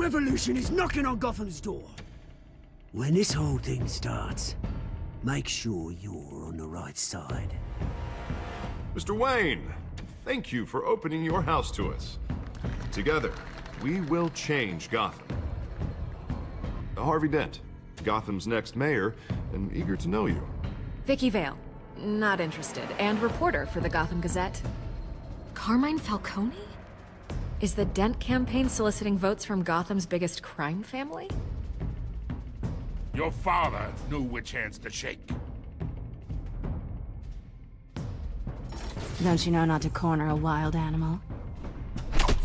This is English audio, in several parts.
revolution is knocking on Gotham's door. When this whole thing starts, make sure you're on the right side. Mr. Wayne, thank you for opening your house to us. Together, we will change Gotham. Harvey Dent, Gotham's next mayor, and eager to know you. Vicky Vale, not interested, and reporter for the Gotham Gazette. Carmine Falcone? Is the Dent campaign soliciting votes from Gotham's biggest crime family? Your father knew which hands to shake. Don't you know not to corner a wild animal?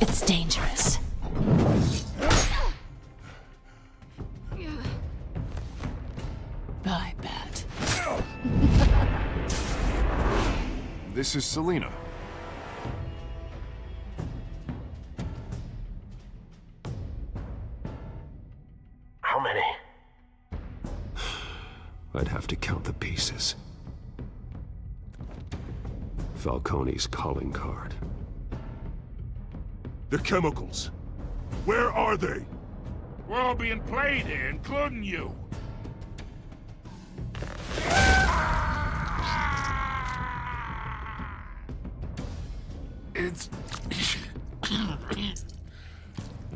It's dangerous. Bye, Bat. This is Selina. How many? I'd have to count the pieces. Falcone's calling card. The chemicals. Where are they? We're all being played here, including you. It's...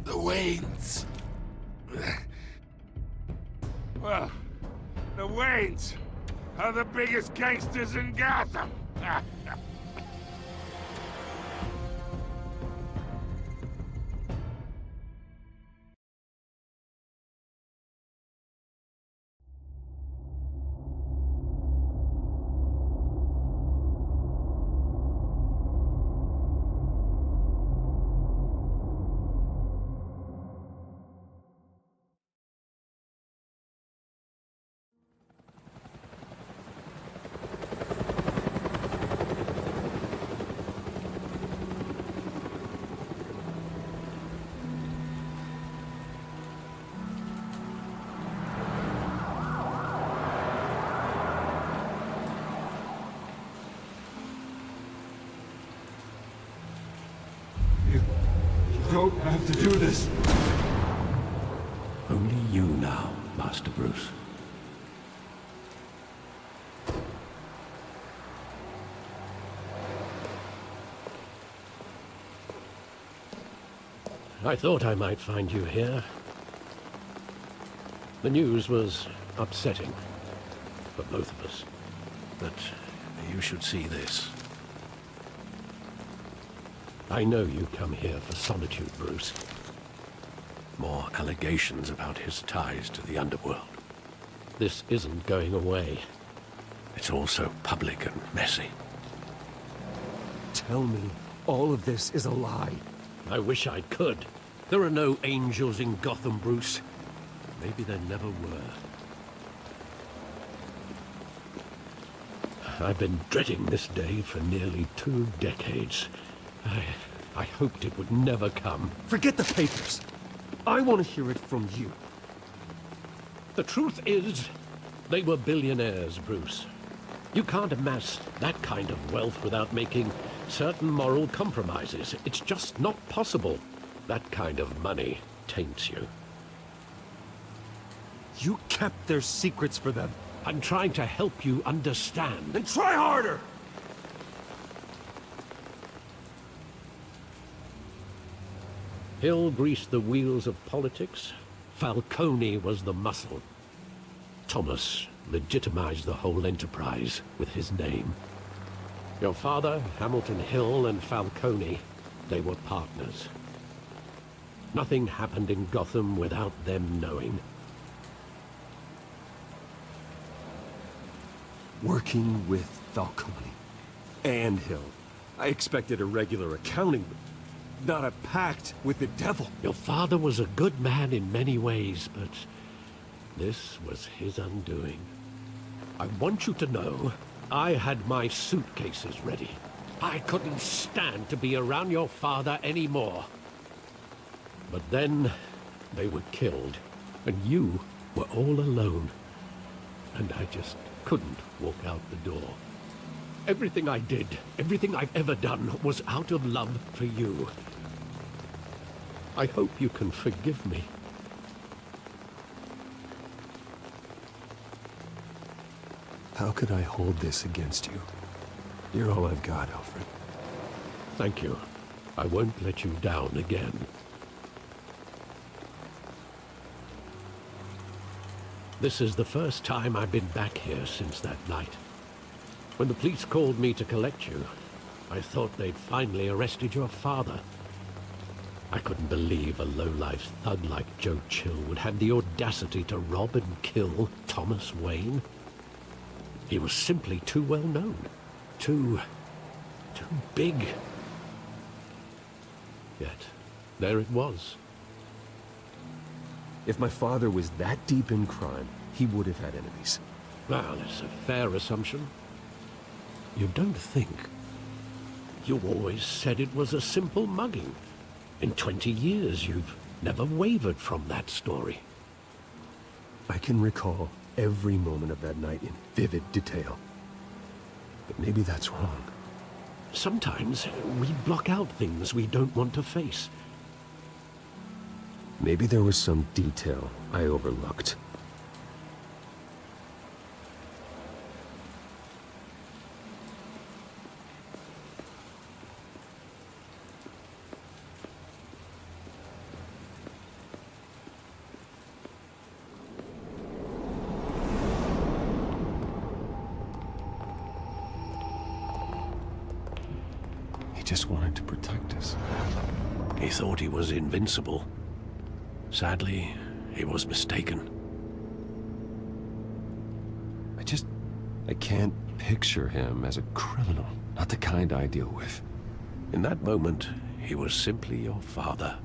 the Waynes. Well, the Waynes are the biggest gangsters in Gotham. Don't have to do this. Only you now, Master Bruce. I thought I might find you here. The news was upsetting for both of us. But you should see this. I know you come here for solitude, Bruce. More allegations about his ties to the underworld. This isn't going away. It's all so public and messy. Tell me all of this is a lie. I wish I could. There are no angels in Gotham, Bruce. Maybe there never were. I've been dreading this day for nearly 2 decades. I hoped it would never come. Forget the papers. I want to hear it from you. The truth is, they were billionaires, Bruce. You can't amass that kind of wealth without making certain moral compromises. It's just not possible. That kind of money taints you. You kept their secrets for them. I'm trying to help you understand. Then try harder! Hill greased the wheels of politics. Falcone was the muscle. Thomas legitimized the whole enterprise with his name. Your father, Hamilton Hill, and Falcone, they were partners. Nothing happened in Gotham without them knowing. Working with Falcone and Hill. I expected a regular accounting, not a pact with the devil. Your father was a good man in many ways, but this was his undoing. I want you to know, I had my suitcases ready. I couldn't stand to be around your father anymore. But then, they were killed, and you were all alone. And I just couldn't walk out the door. Everything I did, everything I've ever done, was out of love for you. I hope you can forgive me. How could I hold this against you? You're all I've got, Alfred. Thank you. I won't let you down again. This is the first time I've been back here since that night. When the police called me to collect you, I thought they'd finally arrested your father. I couldn't believe a low-life thug like Joe Chill would have the audacity to rob and kill Thomas Wayne. He was simply too well known. Too big. Yet, there it was. If my father was that deep in crime, he would have had enemies. Well, it's a fair assumption. You don't think? You always said it was a simple mugging. In 20 years, you've never wavered from that story. I can recall every moment of that night in vivid detail. But maybe that's wrong. Sometimes we block out things we don't want to face. Maybe there was some detail I overlooked. He just wanted to protect us. He thought he was invincible. Sadly, he was mistaken. I can't picture him as a criminal. Not the kind I deal with. In that moment, he was simply your father.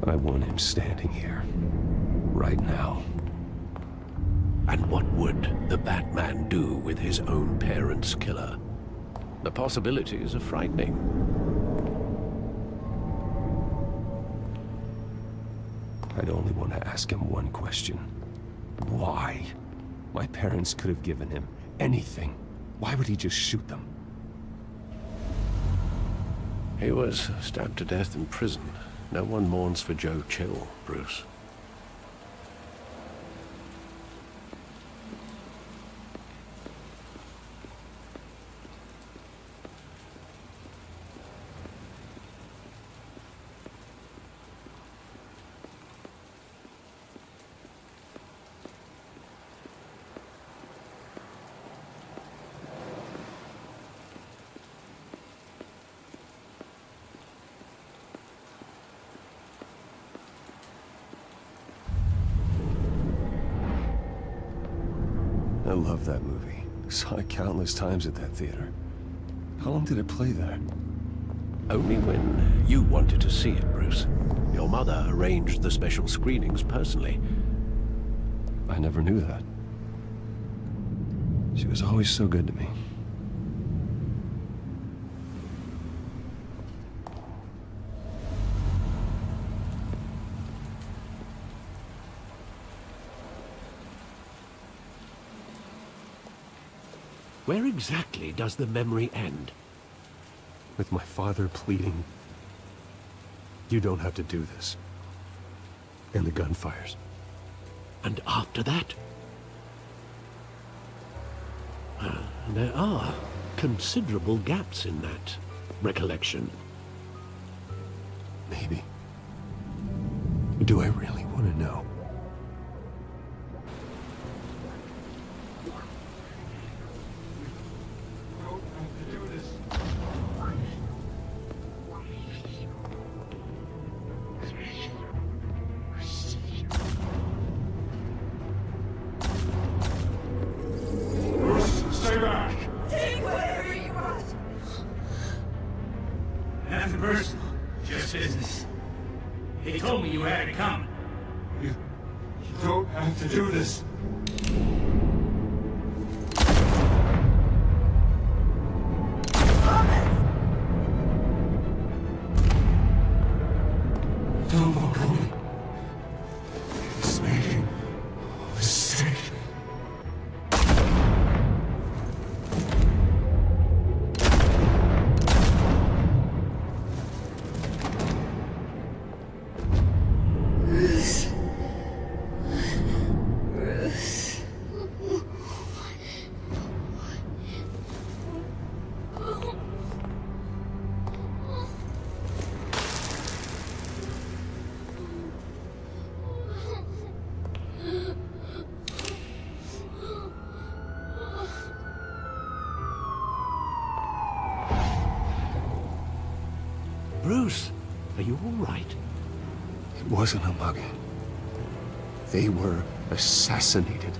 I want him standing here, right now. And what would the Batman do with his own parents' killer? The possibilities are frightening. I'd only want to ask him one question. Why? My parents could have given him anything. Why would he just shoot them? He was stabbed to death in prison. No one mourns for Joe Chill, Bruce. I love that movie. Saw it countless times at that theater. How long did it play there? Only when you wanted to see it, Bruce. Your mother arranged the special screenings personally. I never knew that. She was always so good to me. Where exactly does the memory end? With my father pleading, "You don't have to do this." And the gunfires. And after that? There are considerable gaps in that recollection. Maybe. Do I really want to know? Stay back! Take whatever you want. Nothing personal, just business. He told me you had it coming. You don't have to do this. Bruce, are you all right? It wasn't a mugging. They were assassinated.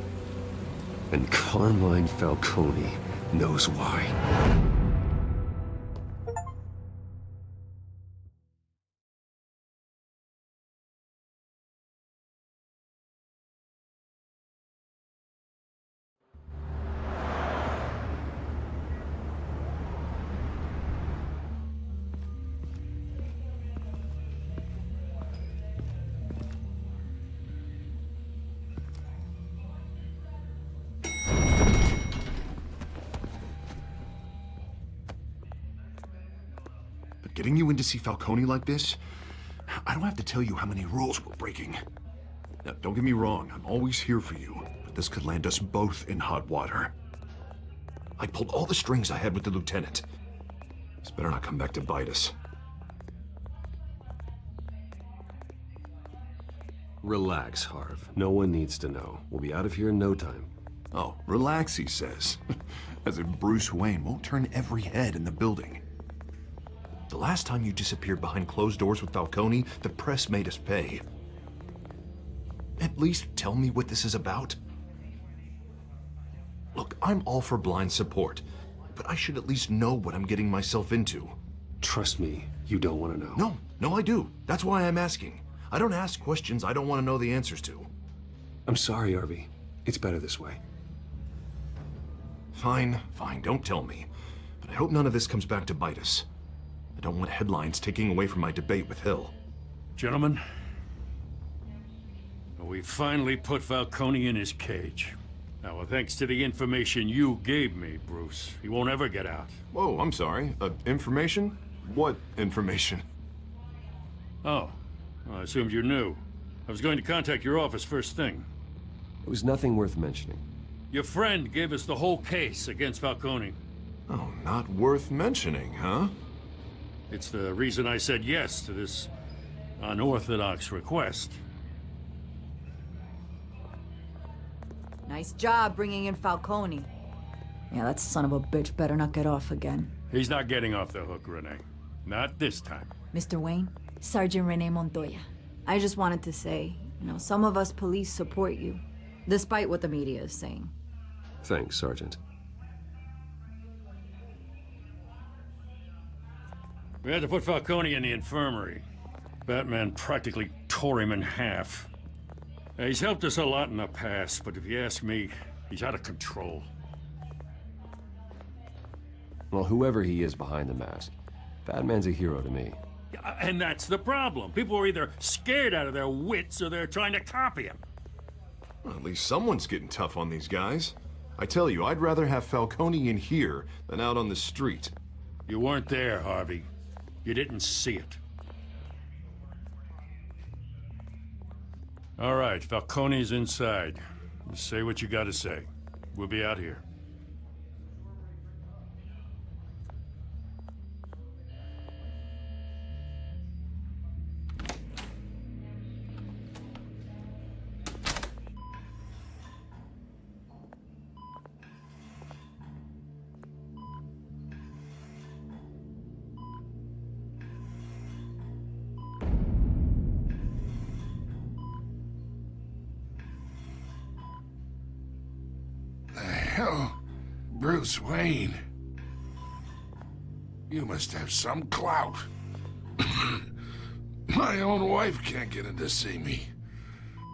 And Carmine Falcone knows why. But getting you in to see Falcone like this, I don't have to tell you how many rules we're breaking. Now, don't get me wrong, I'm always here for you, but this could land us both in hot water. I pulled all the strings I had with the lieutenant. This better not come back to bite us. Relax, Harv. No one needs to know. We'll be out of here in no time. Oh, relax, he says. As if Bruce Wayne won't turn every head in the building. The last time you disappeared behind closed doors with Falcone, the press made us pay. At least tell me what this is about. Look, I'm all for blind support, but I should at least know what I'm getting myself into. Trust me, you don't want to know. No, I do. That's why I'm asking. I don't ask questions I don't want to know the answers to. I'm sorry, Harvey. It's better this way. Fine, don't tell me. But I hope none of this comes back to bite us. I don't want headlines taking away from my debate with Hill. Gentlemen, we finally put Falcone in his cage. Now, well, thanks to the information you gave me, Bruce, he won't ever get out. Whoa, I'm sorry. Information? What information? Oh, well, I assumed you knew. I was going to contact your office first thing. It was nothing worth mentioning. Your friend gave us the whole case against Falcone. Oh, not worth mentioning, huh? It's the reason I said yes to this unorthodox request. Nice job bringing in Falcone. Yeah, that son of a bitch better not get off again. He's not getting off the hook, Renee. Not this time. Mr. Wayne, Sergeant Renee Montoya. I just wanted to say, some of us police support you, despite what the media is saying. Thanks, Sergeant. We had to put Falcone in the infirmary. Batman practically tore him in half. He's helped us a lot in the past, but if you ask me, he's out of control. Well, whoever he is behind the mask, Batman's a hero to me. And that's the problem. People are either scared out of their wits or they're trying to copy him. Well, at least someone's getting tough on these guys. I tell you, I'd rather have Falcone in here than out on the street. You weren't there, Harvey. You didn't see it. All right, Falcone's inside. Say what you gotta say. We'll be out here. Hell, Bruce Wayne. You must have some clout. My own wife can't get in to see me.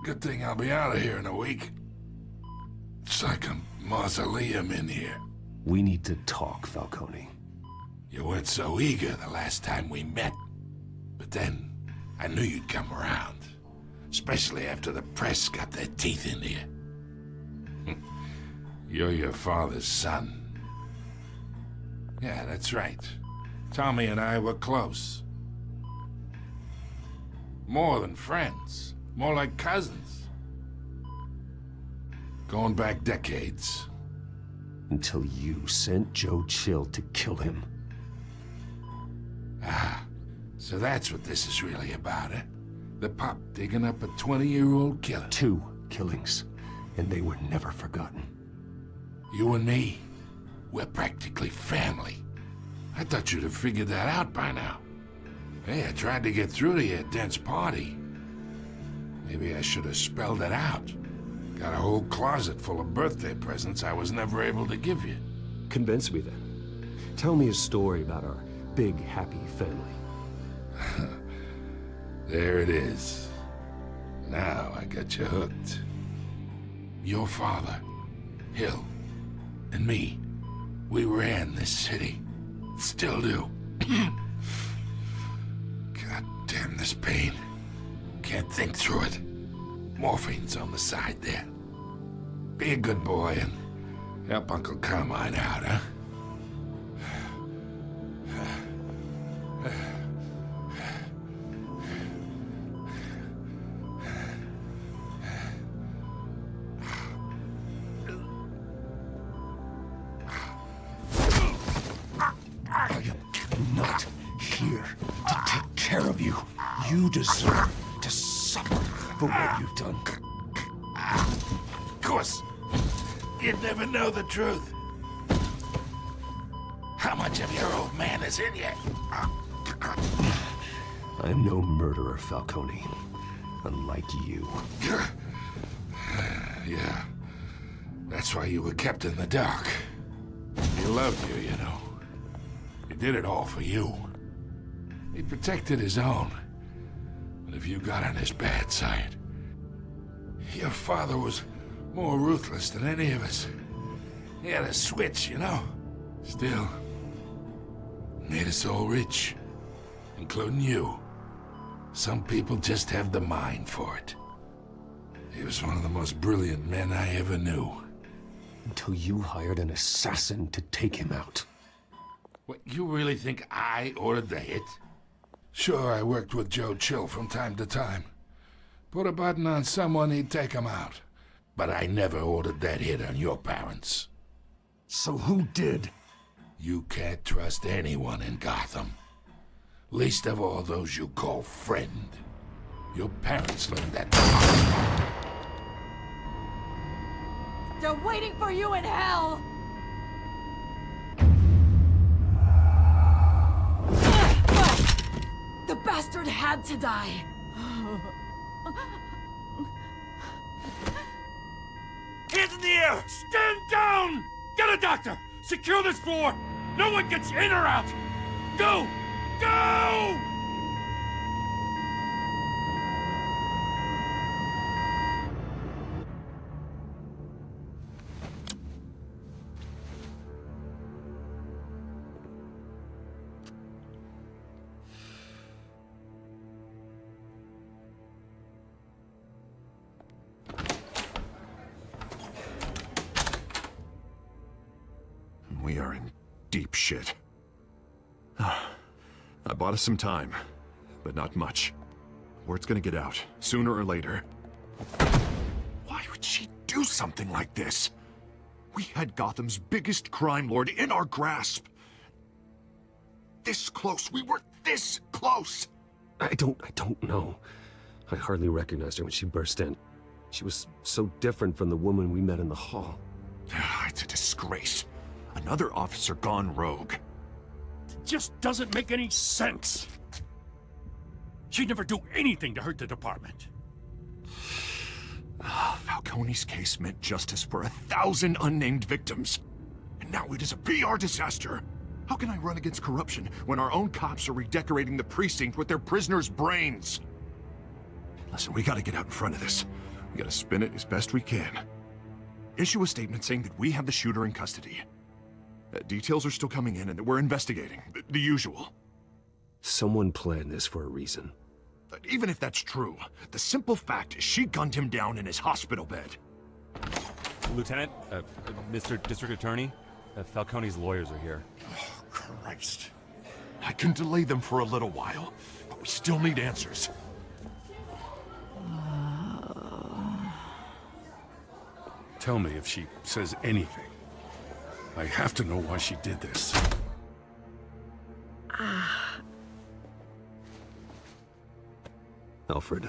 Good thing I'll be out of here in a week. It's like a mausoleum in here. We need to talk, Falcone. You weren't so eager the last time we met. But then, I knew you'd come around. Especially after the press got their teeth into you. You're your father's son. Yeah, that's right. Tommy and I were close. More than friends. More like cousins. Going back decades. Until you sent Joe Chill to kill him. Ah, so that's what this is really about, eh? The pup digging up a 20-year-old killer. 2 killings, and they were never forgotten. You and me, we're practically family. I thought you'd have figured that out by now. Hey, I tried to get through to you at Dent's party. Maybe I should have spelled it out. Got a whole closet full of birthday presents I was never able to give you. Convince me then. Tell me a story about our big, happy family. There it is. Now I got you hooked. Your father, Hill, and me, we ran this city. Still do. God damn this pain. Can't think through it. Morphine's on the side there. Be a good boy and help Uncle Carmine out, huh? I am not here to take care of you. You deserve to suffer for what you've done. Of course. You'd never know the truth. How much of your old man is in you? I'm no murderer, Falcone. Unlike you. Yeah. That's why you were kept in the dark. He loved you, you know. He did it all for you. He protected his own. But if you got on his bad side, your father was more ruthless than any of us. He had a switch, you know. Still, made us all rich, including you. Some people just have the mind for it. He was one of the most brilliant men I ever knew. Until you hired an assassin to take him out. What, you really think I ordered the hit? Sure, I worked with Joe Chill from time to time. Put a button on someone, he'd take him out. But I never ordered that hit on your parents. So who did? You can't trust anyone in Gotham. Least of all those you call friend. Your parents learned that. They're waiting for you in hell! The bastard had to die! Hands in the air! Stand down! Get a doctor! Secure this floor! No one gets in or out! Go! Go! We are in deep shit. I bought us some time, but not much. Word's gonna get out, sooner or later. Why would she do something like this? We had Gotham's biggest crime lord in our grasp. This close, we were this close! I don't know. I hardly recognized her when she burst in. She was so different from the woman we met in the hall. It's a disgrace. Another officer gone rogue. It just doesn't make any sense. She'd never do anything to hurt the department. Falcone's case meant justice for 1,000 unnamed victims. And now it is a PR disaster. How can I run against corruption when our own cops are redecorating the precinct with their prisoners' brains? Listen, we gotta get out in front of this. We gotta spin it as best we can. Issue a statement saying that we have the shooter in custody. Details are still coming in and that we're investigating. The usual. Someone planned this for a reason. Even if that's true, the simple fact is she gunned him down in his hospital bed. Lieutenant, Mr. District Attorney, Falcone's lawyers are here. Oh, Christ. I can delay them for a little while, but we still need answers. Tell me if she says anything. I have to know why she did this. Alfred,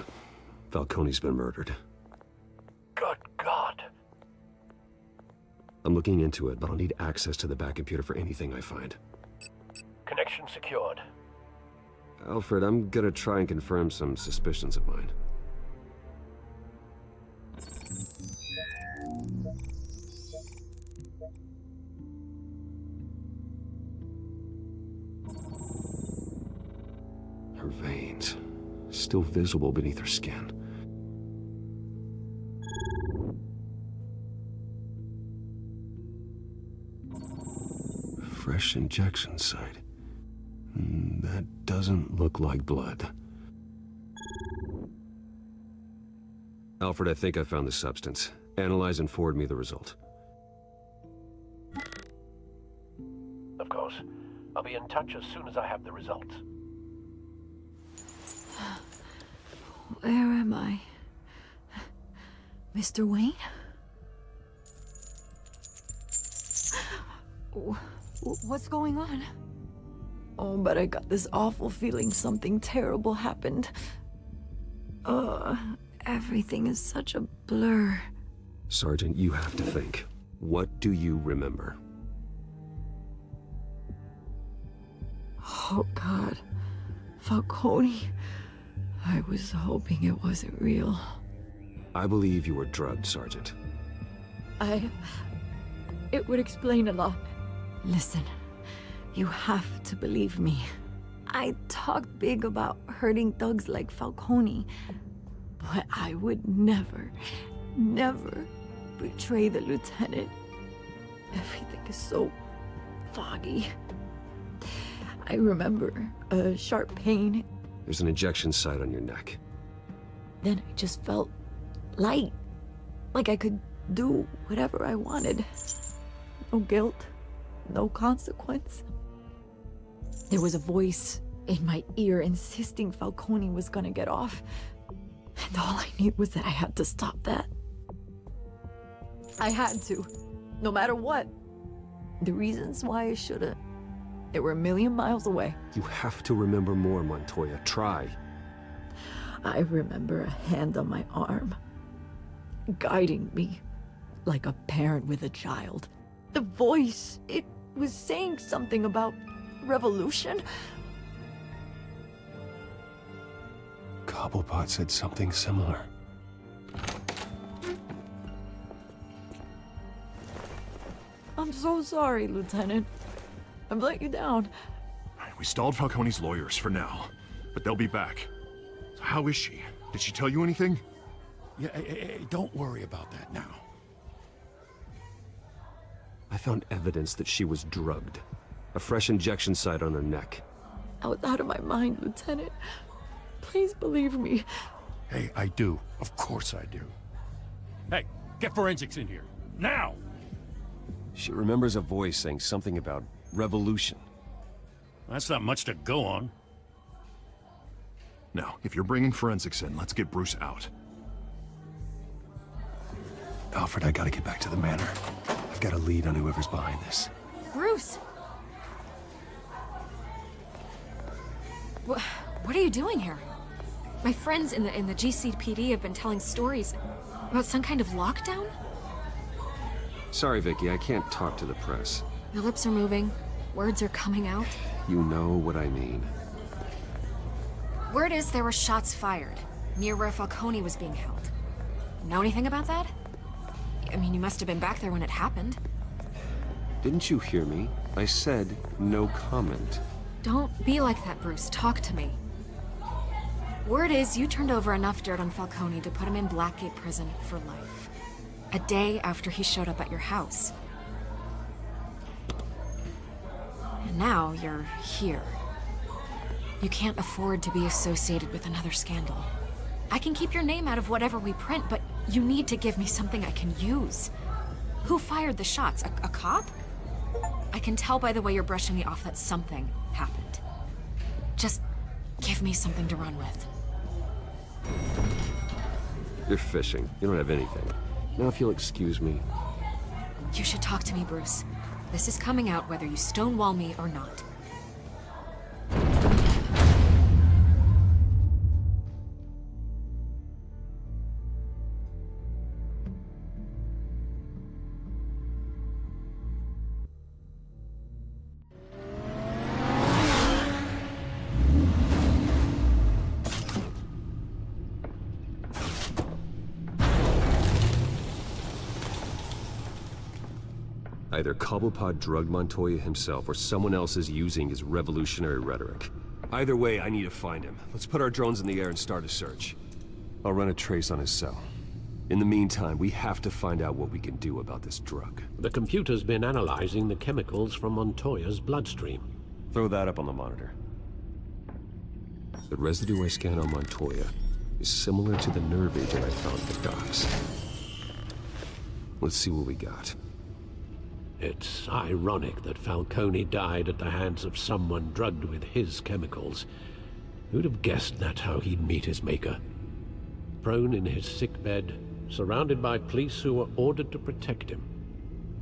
Falcone's been murdered. Good God. I'm looking into it, but I'll need access to the back computer for anything I find. Connection secured. Alfred, I'm gonna try and confirm some suspicions of mine. Her veins, still visible beneath her skin. Fresh injection site. That doesn't look like blood. Alfred, I think I found the substance. Analyze and forward me the result. Of course. I'll be in touch as soon as I have the results. Where am I? Mr. Wayne? What's going on? Oh, but I got this awful feeling something terrible happened. Everything is such a blur. Sergeant, you have to think. What do you remember? Oh, God. Falcone. I was hoping it wasn't real. I believe you were drugged, Sergeant. It would explain a lot. Listen, you have to believe me. I talked big about hurting thugs like Falcone, but I would never, never betray the lieutenant. Everything is so foggy. I remember a sharp pain. There's an injection site on your neck. Then I just felt light, like I could do whatever I wanted. No guilt, no consequence. There was a voice in my ear insisting Falcone was gonna get off. And all I knew was that I had to stop that. I had to, no matter what. The reasons why I should've, they were a million miles away. You have to remember more, Montoya. Try. I remember a hand on my arm, guiding me like a parent with a child. The voice, it was saying something about revolution. Cobblepot said something similar. I'm so sorry, Lieutenant. I've let you down. We stalled Falcone's lawyers for now, but they'll be back. So how is she? Did she tell you anything? Yeah, don't worry about that now. I found evidence that she was drugged. A fresh injection site on her neck. I was out of my mind, Lieutenant. Please believe me. Hey, I do. Of course I do. Hey, get forensics in here. Now! She remembers a voice saying something about revolution. That's not much to go on. Now, if you're bringing forensics in, let's get Bruce out. Alfred, I gotta get back to the manor. I've got a lead on whoever's behind this. Bruce! What are you doing here? My friends in the GCPD have been telling stories about some kind of lockdown? Sorry, Vicky, I can't talk to the press. Your lips are moving. Words are coming out. You know what I mean. Word is there were shots fired near where Falcone was being held. Know anything about that? I mean, you must have been back there when it happened. Didn't you hear me? I said no comment. Don't be like that, Bruce. Talk to me. Word is you turned over enough dirt on Falcone to put him in Blackgate Prison for life. A day after he showed up at your house. And now you're here. You can't afford to be associated with another scandal. I can keep your name out of whatever we print, but you need to give me something I can use. Who fired the shots? A cop? I can tell by the way you're brushing me off that something happened. Just give me something to run with. You're fishing. You don't have anything. Now if you'll excuse me. You should talk to me, Bruce. This is coming out whether you stonewall me or not. Either Cobblepot drugged Montoya himself, or someone else is using his revolutionary rhetoric. Either way, I need to find him. Let's put our drones in the air and start a search. I'll run a trace on his cell. In the meantime, we have to find out what we can do about this drug. The computer's been analyzing the chemicals from Montoya's bloodstream. Throw that up on the monitor. The residue I scanned on Montoya is similar to the nerve agent I found at the docks. Let's see what we got. It's ironic that Falcone died at the hands of someone drugged with his chemicals. Who'd have guessed that's how he'd meet his maker? Prone in his sickbed, surrounded by police who were ordered to protect him.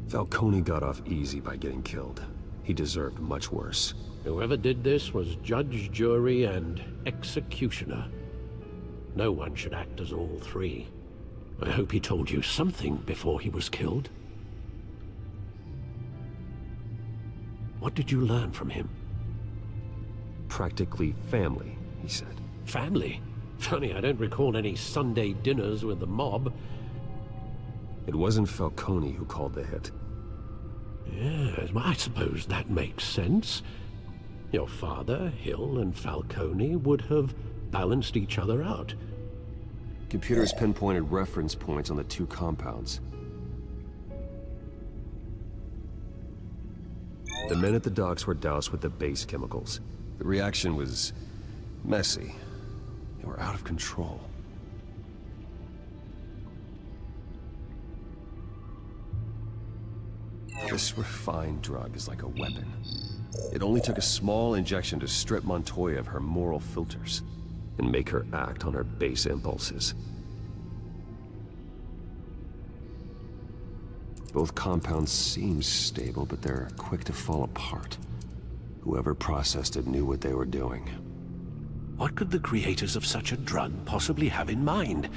Falcone got off easy by getting killed. He deserved much worse. Whoever did this was judge, jury, and executioner. No one should act as all three. I hope he told you something before he was killed. What did you learn from him? Practically family, he said. Family? Funny, I don't recall any Sunday dinners with the mob. It wasn't Falcone who called the hit. Yes, well, I suppose that makes sense. Your father, Hill, and Falcone would have balanced each other out. Computers pinpointed reference points on the two compounds. The men at the docks were doused with the base chemicals. The reaction was messy. They were out of control. This refined drug is like a weapon. It only took a small injection to strip Montoya of her moral filters and make her act on her base impulses. Both compounds seem stable, but they're quick to fall apart. Whoever processed it knew what they were doing. What could the creators of such a drug possibly have in mind?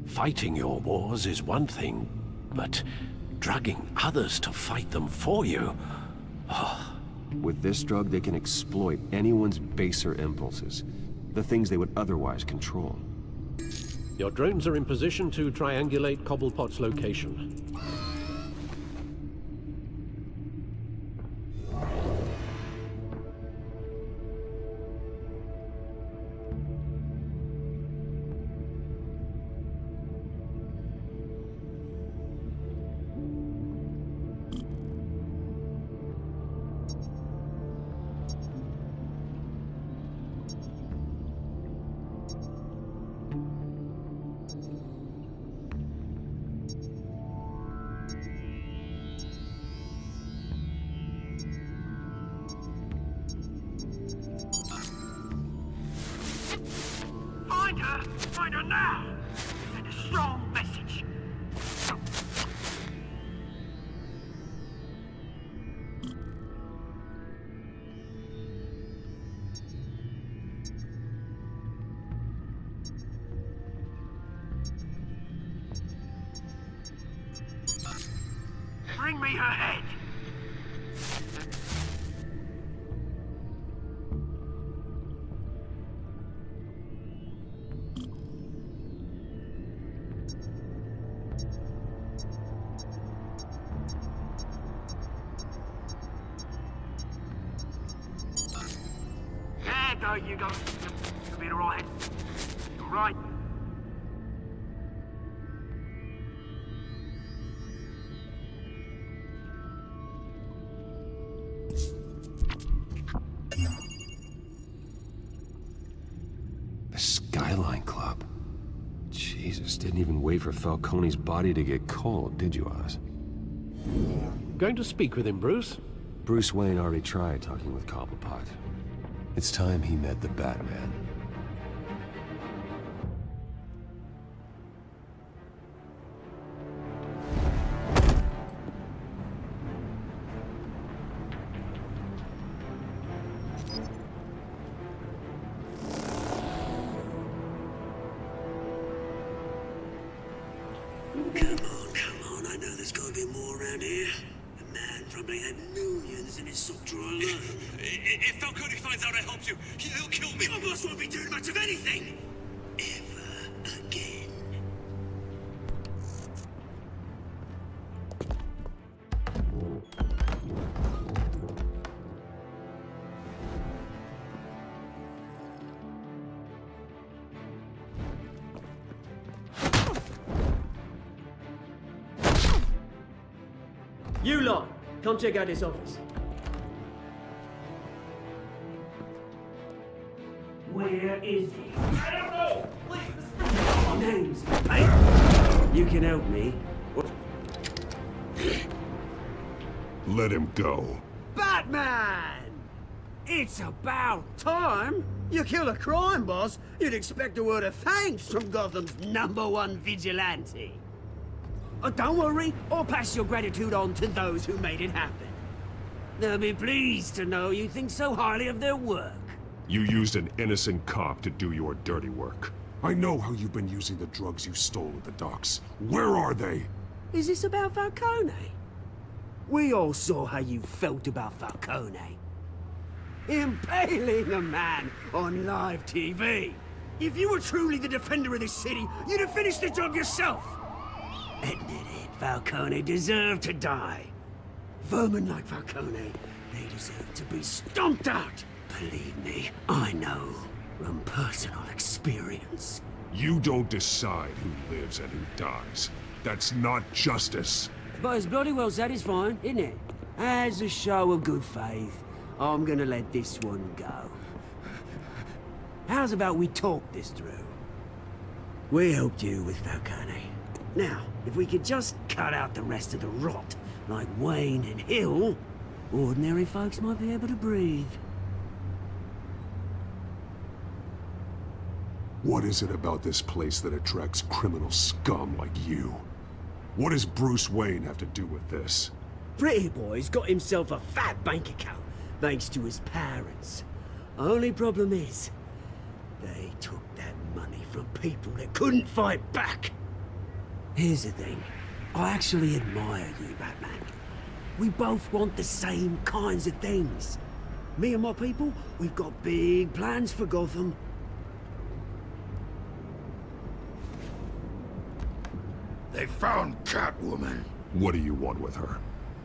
Fighting your wars is one thing, but drugging others to fight them for you? With this drug, they can exploit anyone's baser impulses, the things they would otherwise control. Your drones are in position to triangulate Cobblepot's location. Find her now! Send a strong message. Bring me her head! There you go. You'll be alright. You're right. The Skyline Club. Jesus, didn't even wait for Falcone's body to get cold, did you, Oz? Going to speak with him, Bruce? Bruce Wayne already tried talking with Cobblepot. It's time he met the Batman. Come on, I know there's gotta be more around here. The man probably had millions in his sock drawer alone. If Falcone finds out I helped you, he'll kill me. Your boss won't be doing much of anything! Ever again. You lot, come check out this office. Where is he? I don't know! Please! Names, hey! You can help me. Let him go. Batman! It's about time. You kill a crime boss, you'd expect a word of thanks from Gotham's #1 vigilante. Don't worry, I'll pass your gratitude on to those who made it happen. They'll be pleased to know you think so highly of their work. You used an innocent cop to do your dirty work. I know how you've been using the drugs you stole at the docks. Where are they? Is this about Falcone? We all saw how you felt about Falcone. Impaling a man on live TV. If you were truly the defender of this city, you'd have finished the job yourself. Admit it, Falcone deserved to die. Vermin like Falcone, they deserve to be stomped out. Believe me, I know from personal experience. You don't decide who lives and who dies. That's not justice. But it's bloody well satisfying, isn't it? As a show of good faith, I'm gonna let this one go. How's about we talk this through? We helped you with Falcone. Now, if we could just cut out the rest of the rot, like Wayne and Hill, ordinary folks might be able to breathe. What is it about this place that attracts criminal scum like you? What does Bruce Wayne have to do with this? Pretty Boy's got himself a fat bank account, thanks to his parents. Only problem is, they took that money from people that couldn't fight back. Here's the thing, I actually admire you, Batman. We both want the same kinds of things. Me and my people, we've got big plans for Gotham. They found Catwoman. What do you want with her?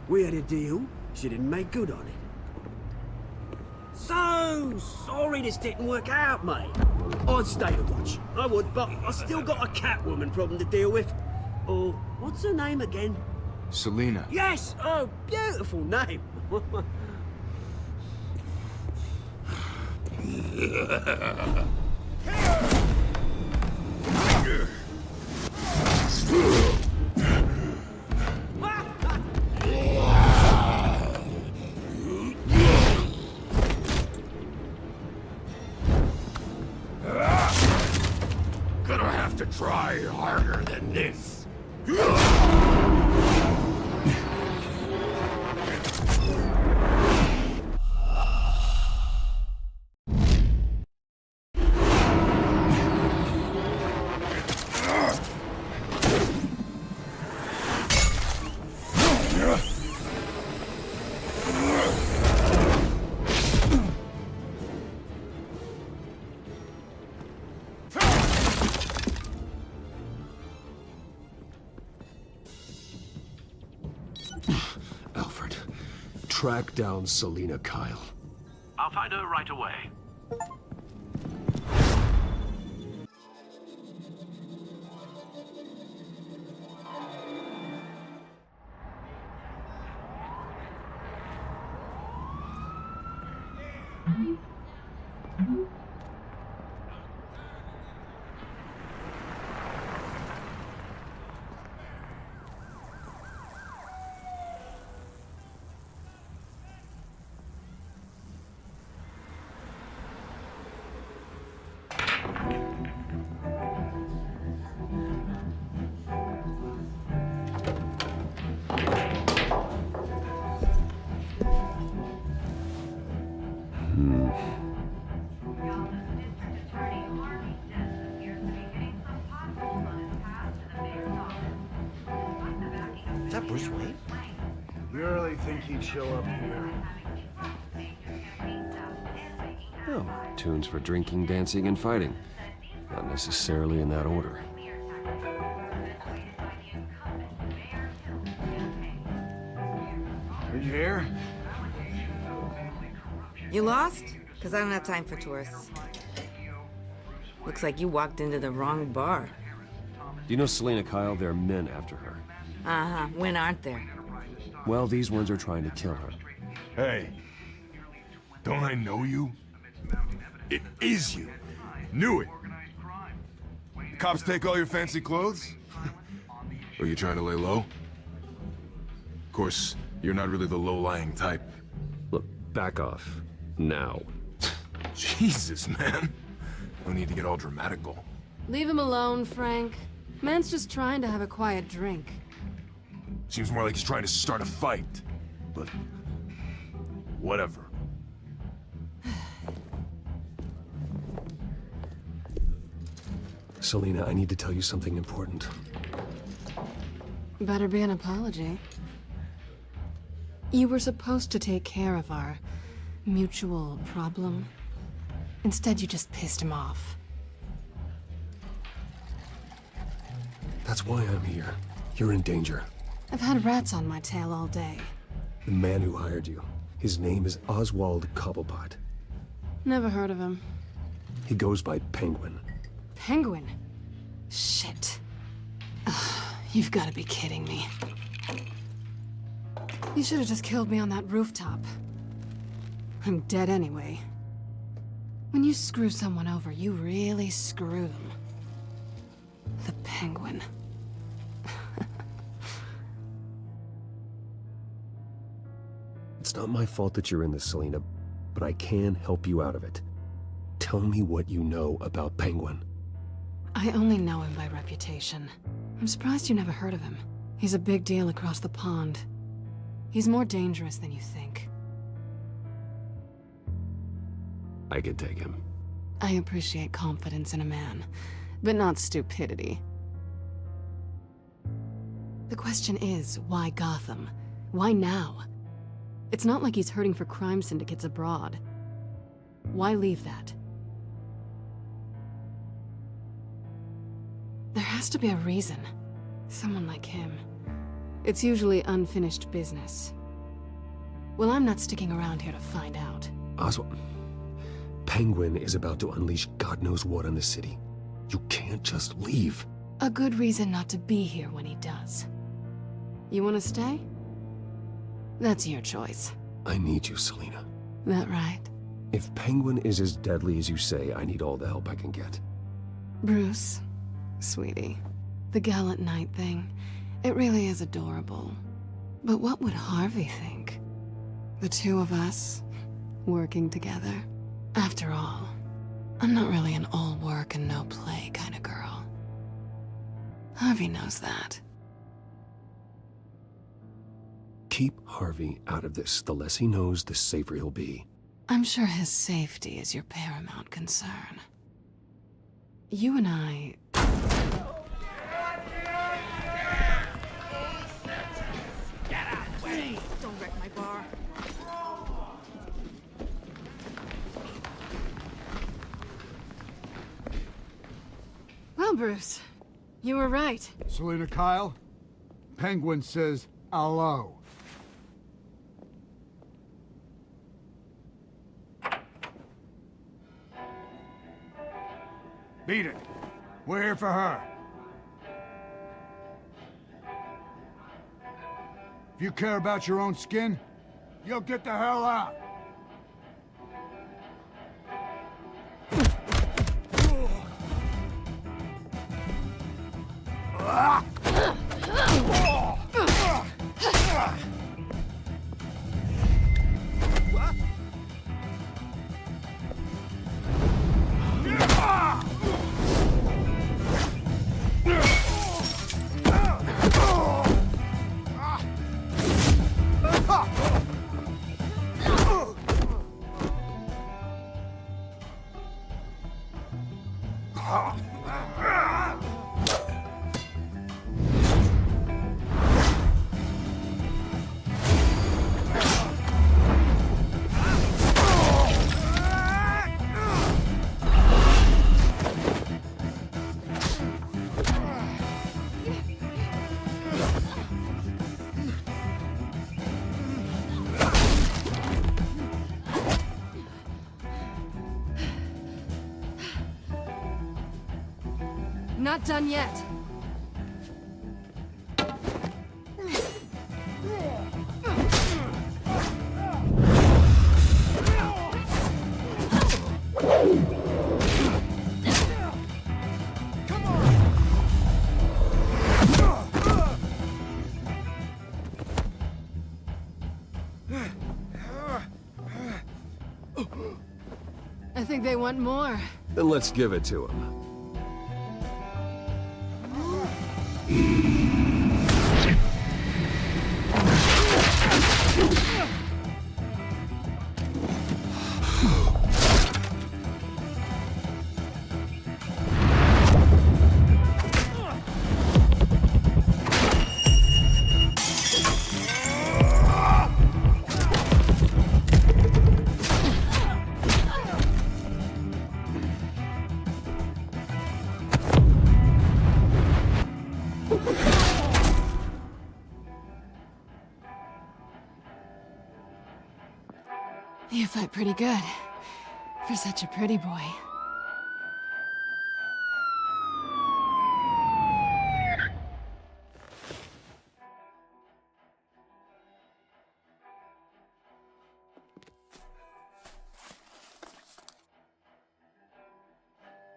We had a deal. She didn't make good on it. So sorry this didn't work out, mate. I'd stay to watch. I would, but I still got a Catwoman problem to deal with. Oh, what's her name again? Selina. Yes! Oh, beautiful name. Gonna have to try harder than this. Alfred, track down Selina Kyle. I'll find her right away. Is that Bruce Wayne? You really think he'd show up here? Oh, tunes for drinking, dancing, and fighting. Not necessarily in that order. Did you hear? You lost? Because I don't have time for tourists. Looks like you walked into the wrong bar. Do you know Selina Kyle? There are men after her. Uh-huh. When aren't there? Well, these ones are trying to kill her. Hey, don't I know you? It is you. Knew it. Cops take all your fancy clothes? Or you trying to lay low? Of course, you're not really the low-lying type. Look, back off. Now. Jesus, man. No need to get all dramatical. Leave him alone, Frank. Man's just trying to have a quiet drink. Seems more like he's trying to start a fight. But... whatever. Selina, I need to tell you something important. Better be an apology. You were supposed to take care of our mutual problem. Instead, you just pissed him off. That's why I'm here. You're in danger. I've had rats on my tail all day. The man who hired you, his name is Oswald Cobblepot. Never heard of him. He goes by Penguin. Penguin? Shit. Ugh, you've got to be kidding me. You should have just killed me on that rooftop. I'm dead anyway. When you screw someone over, you really screw them. The Penguin. It's not my fault that you're in this, Selina, but I can help you out of it. Tell me what you know about Penguin. I only know him by reputation. I'm surprised you never heard of him. He's a big deal across the pond. He's more dangerous than you think. I can take him. I appreciate confidence in a man, but not stupidity. The question is, why Gotham? Why now? It's not like he's hurting for crime syndicates abroad. Why leave that? There has to be a reason. Someone like him. It's usually unfinished business. Well, I'm not sticking around here to find out. Oswald, Penguin is about to unleash God knows what on the city. You can't just leave. A good reason not to be here when he does. You want to stay? That's your choice. I need you, Selina. That right? If Penguin is as deadly as you say, I need all the help I can get. Bruce, sweetie, the gallant knight thing, it really is adorable. But what would Harvey think? The two of us, working together? After all, I'm not really an all work and no play kind of girl. Harvey knows that. Keep Harvey out of this. The less he knows, the safer he'll be. I'm sure his safety is your paramount concern. You and I... Get out of the way! Don't wreck my bar. Well, Bruce, you were right. Selina Kyle, Penguin says hello. Beat it. We're here for her. If you care about your own skin, you'll get the hell out. Not done yet. want more. Then let's give it to him. You fight pretty good. For such a pretty boy.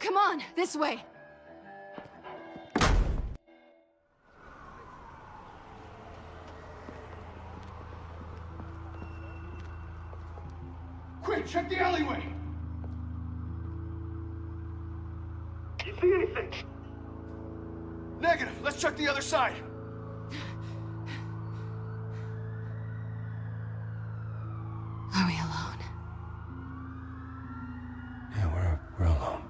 Come on, this way. Quick, check the alleyway! You see anything? Negative. Let's check the other side. Are we alone? Yeah, we're alone.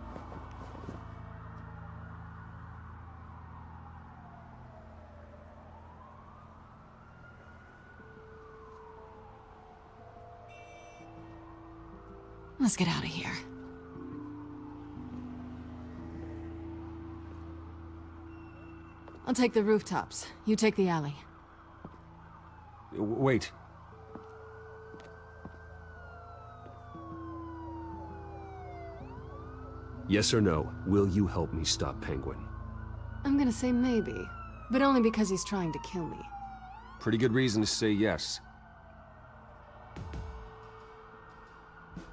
Let's get out of here. I'll take the rooftops. You take the alley. Wait. Yes or no, will you help me stop Penguin? I'm gonna say maybe, but only because he's trying to kill me. Pretty good reason to say yes.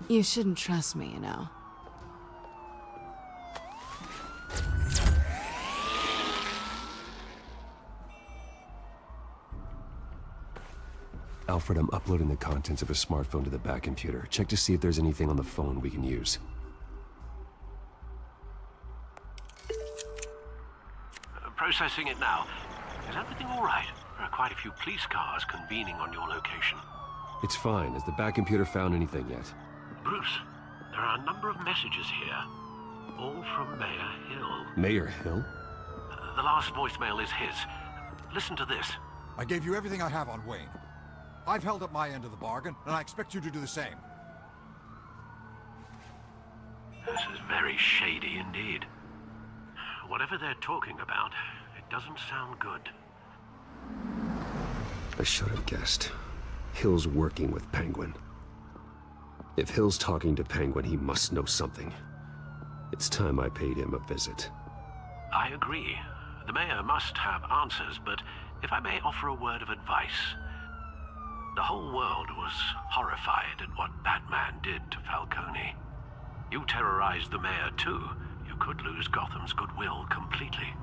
You shouldn't trust me, you know. Alfred, I'm uploading the contents of a smartphone to the back computer. Check to see if there's anything on the phone we can use. Processing it now. Is everything all right? There are quite a few police cars convening on your location. It's fine. Has the back computer found anything yet? Bruce, there are a number of messages here. All from Mayor Hill. Mayor Hill? The last voicemail is his. Listen to this. I gave you everything I have on Wayne. I've held up my end of the bargain, and I expect you to do the same. This is very shady indeed. Whatever they're talking about, it doesn't sound good. I should have guessed. Hill's working with Penguin. If Hill's talking to Penguin, he must know something. It's time I paid him a visit. I agree. The mayor must have answers, but if I may offer a word of advice. The whole world was horrified at what Batman did to Falcone. You terrorized the mayor too. You could lose Gotham's goodwill completely.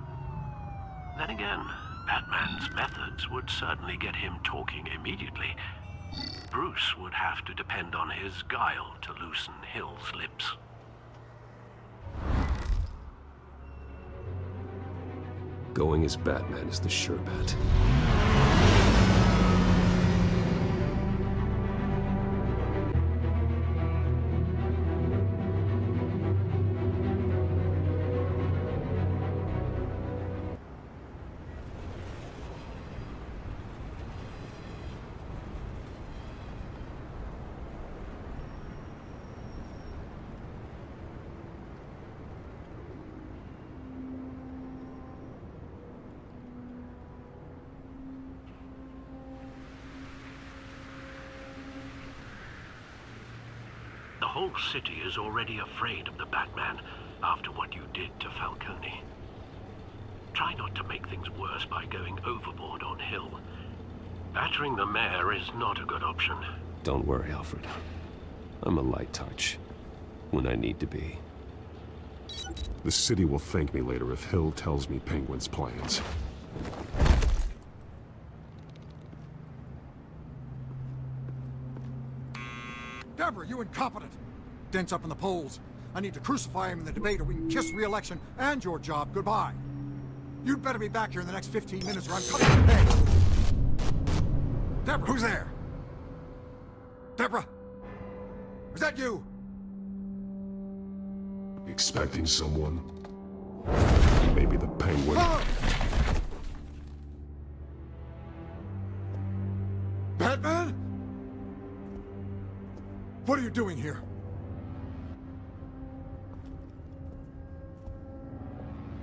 Then again, Batman's methods would certainly get him talking immediately. Bruce would have to depend on his guile to loosen Hill's lips. Going as Batman is the sure bet. The whole city is already afraid of the Batman after what you did to Falcone. Try not to make things worse by going overboard on Hill. Battering the mayor is not a good option. Don't worry, Alfred. I'm a light touch. When I need to be. The city will thank me later if Hill tells me Penguin's plans. Deborah, you incompetent! Dents up in the poles. I need to crucify him in the debate, or we can kiss re-election and your job goodbye. You'd better be back here in the next 15 minutes, or I'm coming to pay. Deborah, who's there? Deborah? Is that you? Expecting someone? Maybe the Penguin. Ah! Batman? What are you doing here?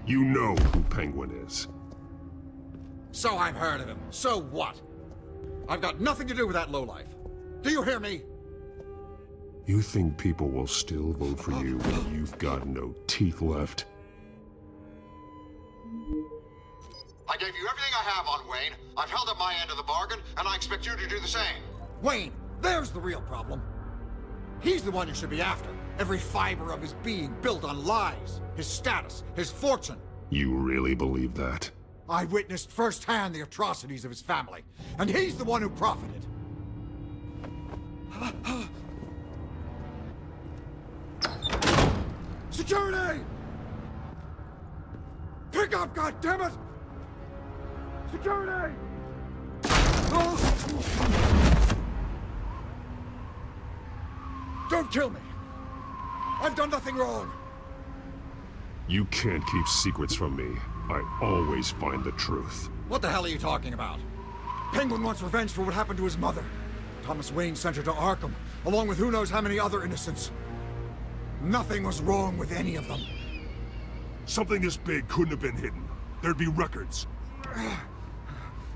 You know who Penguin is. So I've heard of him. So what? I've got nothing to do with that lowlife. Do you hear me? You think people will still vote for you when you've got no teeth left? I gave you everything I have on Wayne. I've held up my end of the bargain, and I expect you to do the same. Wayne, there's the real problem. He's the one you should be after. Every fiber of his being built on lies. His status, his fortune. You really believe that? I witnessed firsthand the atrocities of his family, and he's the one who profited. Security! Pick up, goddammit! Security! Don't kill me! I've done nothing wrong! You can't keep secrets from me. I always find the truth. What the hell are you talking about? Penguin wants revenge for what happened to his mother. Thomas Wayne sent her to Arkham, along with who knows how many other innocents. Nothing was wrong with any of them. Something this big couldn't have been hidden. There'd be records.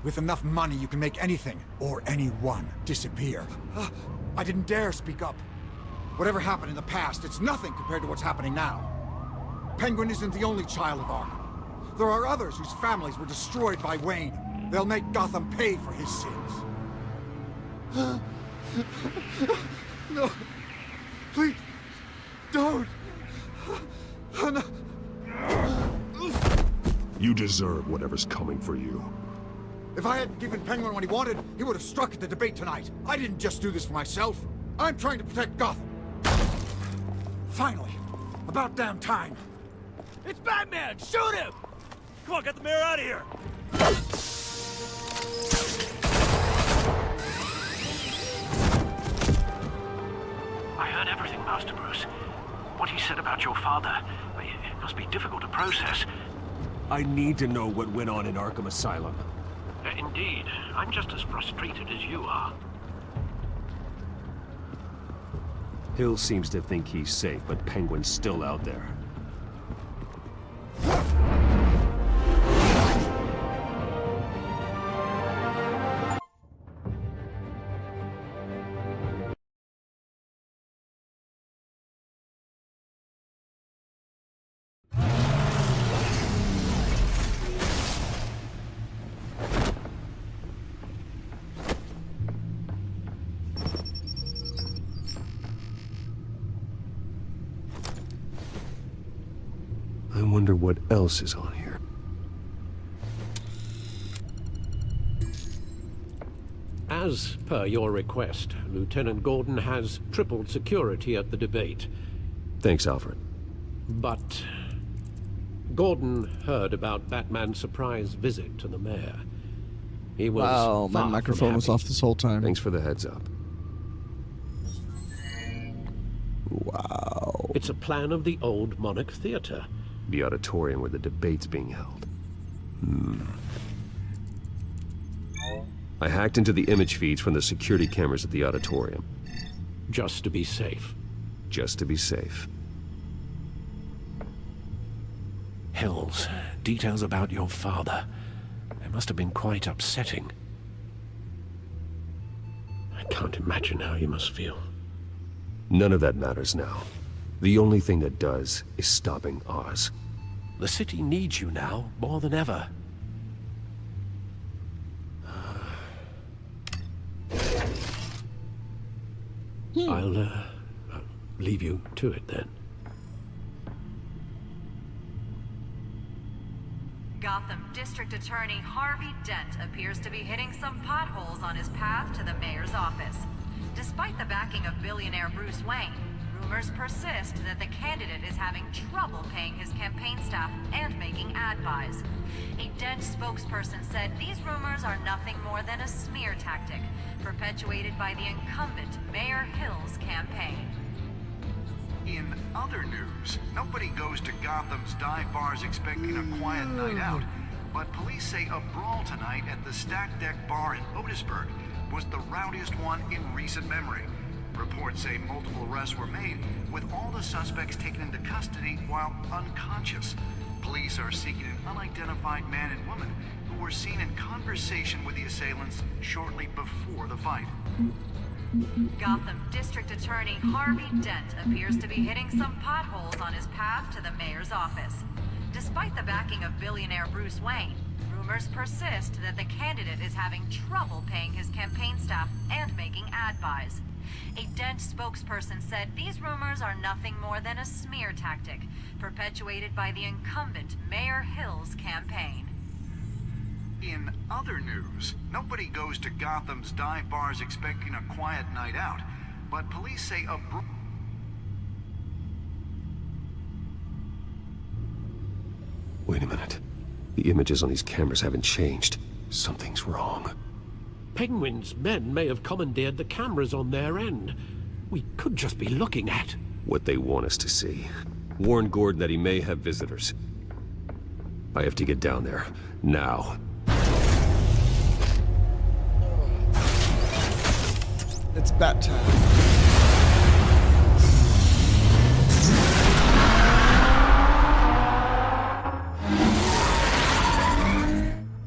With enough money, you can make anything, or anyone, disappear. I didn't dare speak up. Whatever happened in the past, it's nothing compared to what's happening now. Penguin isn't the only child of Arkham. There are others whose families were destroyed by Wayne. They'll make Gotham pay for his sins. No. Please. Don't. No. You deserve whatever's coming for you. If I hadn't given Penguin what he wanted, he would have struck at the debate tonight. I didn't just do this for myself. I'm trying to protect Gotham. Finally. About damn time. It's Batman! Shoot him! Come on, get the mayor out of here! I heard everything, Master Bruce. What he said about your father, it must be difficult to process. I need to know what went on in Arkham Asylum. Indeed. I'm just as frustrated as you are. Hill seems to think he's safe, but Penguin's still out there. I wonder what else is on here. As per your request, Lieutenant Gordon has tripled security at the debate. Thanks, Alfred. But Gordon heard about Batman's surprise visit to the mayor. He was Wow, my far microphone from was happy. off this whole time. Thanks for the heads up. Wow. It's a plan of the old Monarch Theater. The auditorium where the debate's being held. I hacked into the image feeds from the security cameras at the auditorium. Just to be safe. Just to be safe. Hills, details about your father. They must have been quite upsetting. I can't imagine how you must feel. None of that matters now. The only thing that does is stopping Oz. The city needs you now, more than ever. I'll leave you to it then. Gotham District Attorney Harvey Dent appears to be hitting some potholes on his path to the mayor's office. Despite the backing of billionaire Bruce Wayne, rumors persist that the candidate is having trouble paying his campaign staff and making ad buys. A Dent spokesperson said these rumors are nothing more than a smear tactic perpetuated by the incumbent Mayor Hill's campaign. In other news, nobody goes to Gotham's dive bars expecting a quiet night out, but police say a brawl tonight at the Stack Deck Bar in Otisburg was the rowdiest one in recent memory. Reports say multiple arrests were made, with all the suspects taken into custody while unconscious. Police are seeking an unidentified man and woman who were seen in conversation with the assailants shortly before the fight. Gotham District Attorney Harvey Dent appears to be hitting some potholes on his path to the mayor's office. Despite the backing of billionaire Bruce Wayne, rumors persist that the candidate is having trouble paying his campaign staff and making ad buys. A Dent spokesperson said these rumors are nothing more than a smear tactic perpetuated by the incumbent Mayor Hill's campaign. In other news, nobody goes to Gotham's dive bars expecting a quiet night out, but police say a Wait a minute. The images on these cameras haven't changed. Something's wrong. Penguin's men may have commandeered the cameras on their end. We could just be looking at what they want us to see. Warn Gordon that he may have visitors. I have to get down there. Now. It's bat time.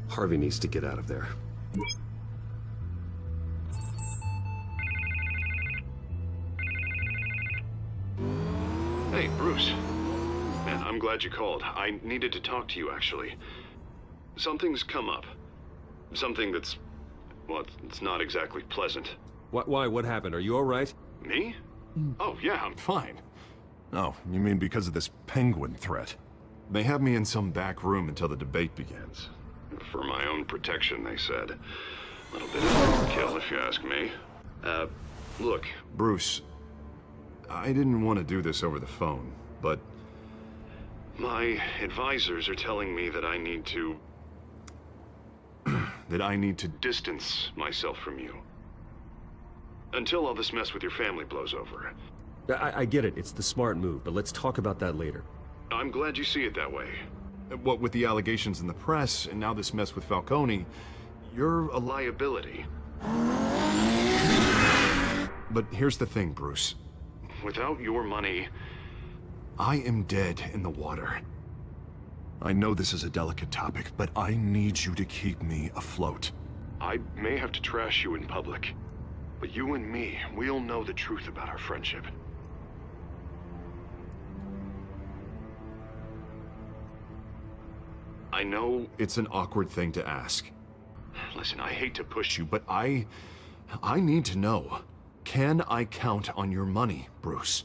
Harvey needs to get out of there. Hey, Bruce. Man, I'm glad you called. I needed to talk to you, actually. Something's come up. Something that's... well, it's not exactly pleasant. Why? What happened? Are you all right? Me? Oh, yeah, I'm fine. Oh, you mean because of this penguin threat? They have me in some back room until the debate begins. For my own protection, they said. A little bit of overkill, if you ask me. Look, Bruce, I didn't want to do this over the phone, but my advisors are telling me that I need to... that I need to distance myself from you. Until all this mess with your family blows over. I get it. It's the smart move, but let's talk about that later. I'm glad you see it that way. What with the allegations in the press, and now this mess with Falcone, you're a liability. But here's the thing, Bruce. Without your money, I am dead in the water. I know this is a delicate topic, but I need you to keep me afloat. I may have to trash you in public, but you and me, we'll know the truth about our friendship. I know it's an awkward thing to ask. Listen, I hate to push you, but I need to know. Can I count on your money, Bruce?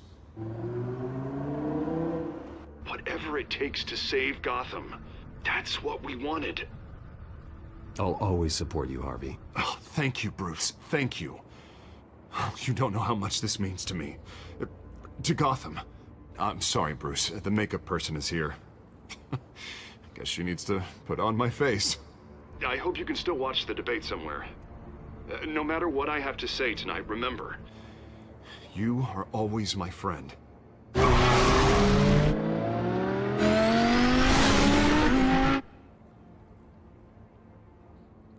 Whatever it takes to save Gotham. That's what we wanted. I'll always support you, Harvey. Oh, thank you, Bruce. Thank you. You don't know how much this means to me. To Gotham. I'm sorry, Bruce. The makeup person is here. Guess she needs to put on my face. I hope you can still watch the debate somewhere. No matter what I have to say tonight, remember, you are always my friend.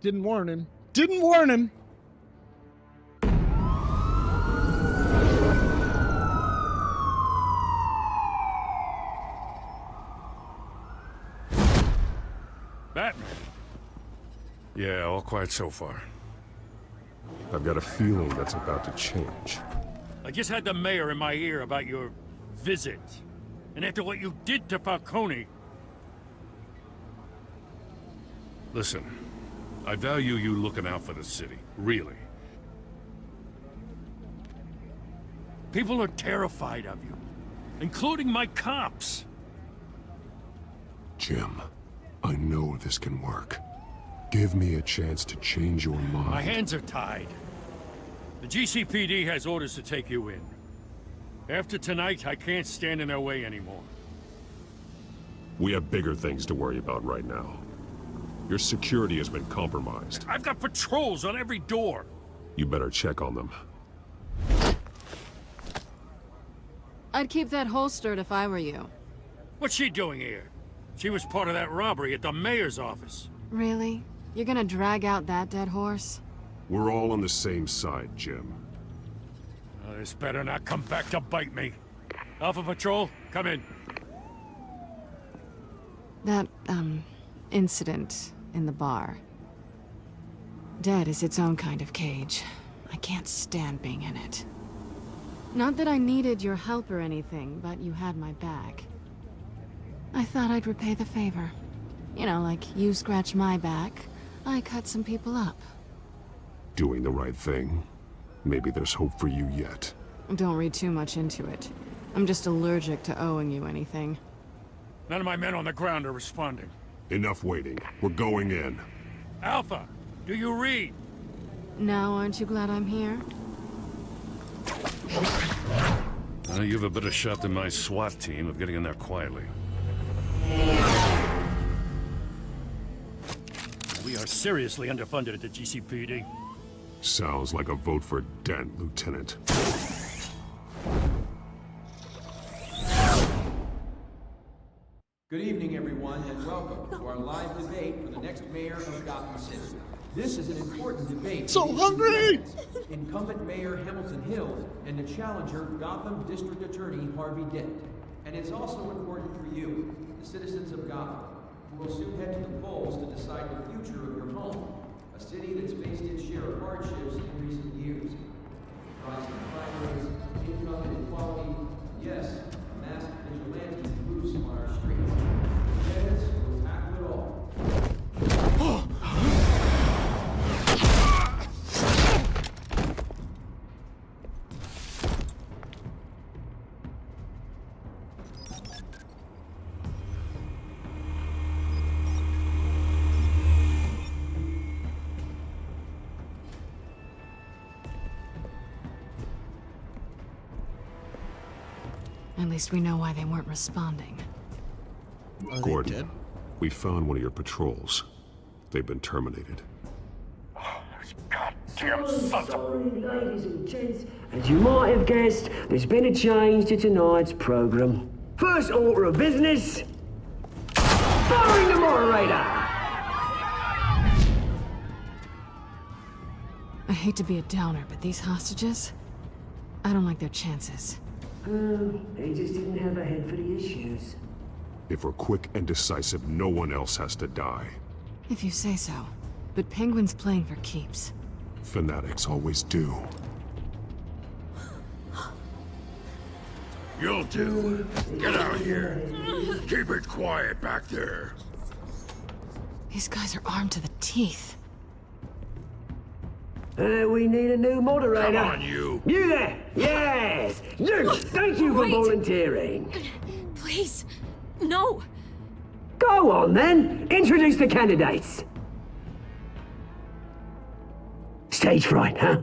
Didn't warn him. Didn't warn him! Batman. Yeah, all quiet so far. I've got a feeling that's about to change. I just had the mayor in my ear about your visit. And after what you did to Falcone... Listen, I value you looking out for the city, really. People are terrified of you, including my cops. Jim, I know this can work. Give me a chance to change your mind. My hands are tied. The GCPD has orders to take you in. After tonight, I can't stand in their way anymore. We have bigger things to worry about right now. Your security has been compromised. I've got patrols on every door. You better check on them. I'd keep that holstered if I were you. What's she doing here? She was part of that robbery at the mayor's office. Really? You're gonna drag out that dead horse? We're all on the same side, Jim. Oh, this better not come back to bite me. Alpha Patrol, come in. That, incident in the bar. Dead is its own kind of cage. I can't stand being in it. Not that I needed your help or anything, but you had my back. I thought I'd repay the favor. You know, like you scratch my back, I cut some people up. Doing the right thing. Maybe there's hope for you yet. Don't read too much into it. I'm just allergic to owing you anything. None of my men on the ground are responding. Enough waiting. We're going in. Alpha, do you read? Now, aren't you glad I'm here? You have a better shot than my SWAT team of getting in there quietly. We are seriously underfunded at the GCPD. Sounds like a vote for Dent, Lieutenant. Good evening, everyone, and welcome to our live debate for the next mayor of Gotham City. This is an important debate. So hungry! Incumbent Mayor Hamilton Hill and the challenger Gotham District Attorney Harvey Dent. And it's also important for you, the citizens of Gotham, who will soon head to the polls to decide the future of your home, a city that's faced its share of hardships in recent years. Rising crime rates, income inequality, yes, a masked vigilante loose on our streets. Yes, we'll tackle it all. At least we know why they weren't responding. Gordon, we found one of your patrols. They've been terminated. Goddamn sons of... Ladies and gents, as you might have guessed, there's been a change to tonight's program. First order of business, firing the moderator! I hate to be a downer, but these hostages, I don't like their chances. They just didn't have a head for the issues. If we're quick and decisive, no one else has to die. If you say so. But Penguin's playing for keeps. Fanatics always do. You'll do. Get out of here. Keep it quiet back there. These guys are armed to the teeth. We need a new moderator. Come on, you. You there! Yes! You! Thank you for volunteering. Please, no. Go on, then. Introduce the candidates. Stage fright, huh?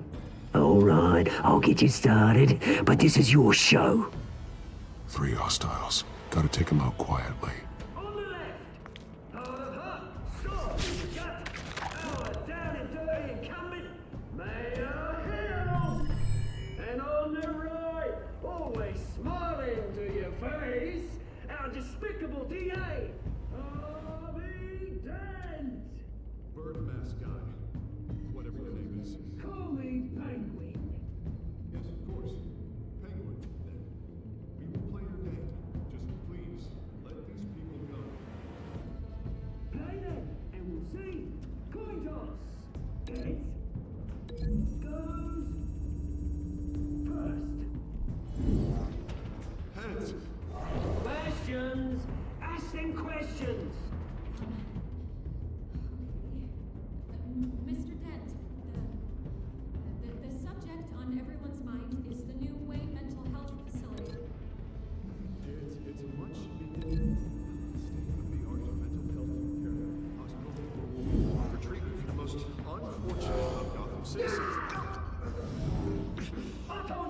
All right, I'll get you started, but this is your show. 3 hostiles. Gotta take them out quietly. On the left, hard of heart, sword in the gut, our down and dirty incumbent, Mayor Hill. And on the right, always smiling to your face, our despicable DA, Harvey Dent. Bird mask guy. Whatever your name is. Call me Penguin. Yes, of course. Penguin, then. We will play your game. Just please, let these people go. Play them, and we'll see. Coin toss. It goes first. Heads! Questions. Ask them questions. Mr. Dent, the subject on everyone's mind is the new Wayne Mental Health Facility. It's a much needed state-of-the-art mental health care hospital for treatment for the most unfortunate of Gotham citizens.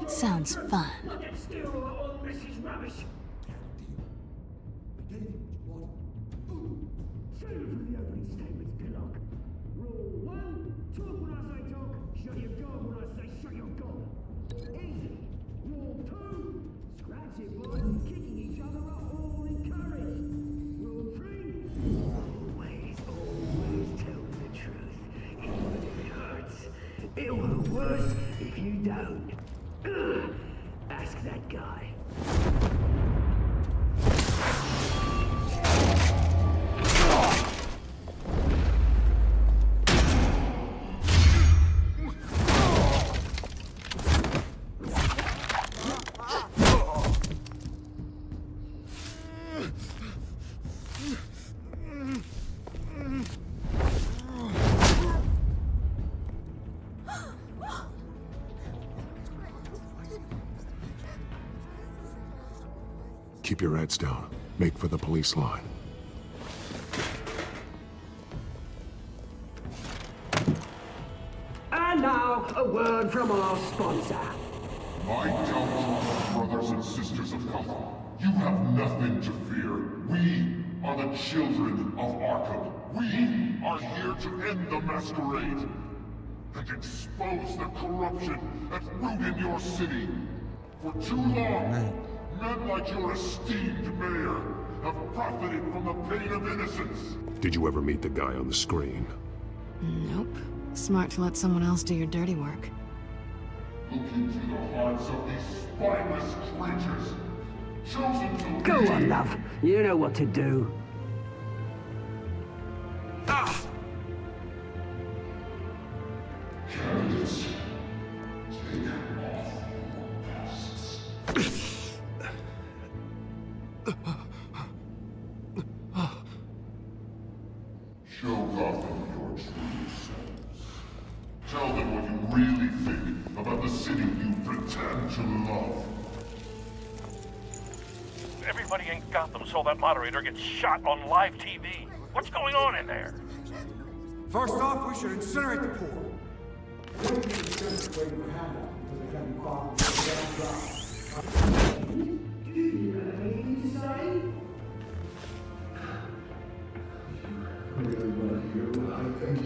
Sounds fun. Look at still rubbish! Save it for the opening statements, Pillock. Rule 1, talk when I say talk, shut your gob when I say shut your gob. Easy. Rule 2, scratching boys and kicking each other are all encouraged. Rule 3, always tell the truth, even if it hurts. It'll hurt worse if you don't. Ask that guy. Keep your heads down. Make for the police line. And now, a word from our sponsor. My Telltale brothers and sisters of Gotham, you have nothing to fear. We are the children of Arkham. We are here to end the masquerade and expose the corruption that rooted your city. For too long, men like your esteemed mayor have profited from the pain of innocence. Did you ever meet the guy on the screen? Nope. Smart to let someone else do your dirty work. Look into the hearts of these spineless creatures, chosen to Go lead. on, love. You know what to do. Candidates, take off your masks. Show Gotham your true selves. Tell them what you really think about the city you pretend to love. Everybody in Gotham saw that moderator get shot on live TV. What's going on in there? First off, we should incinerate the poor. Really want to hear what I think?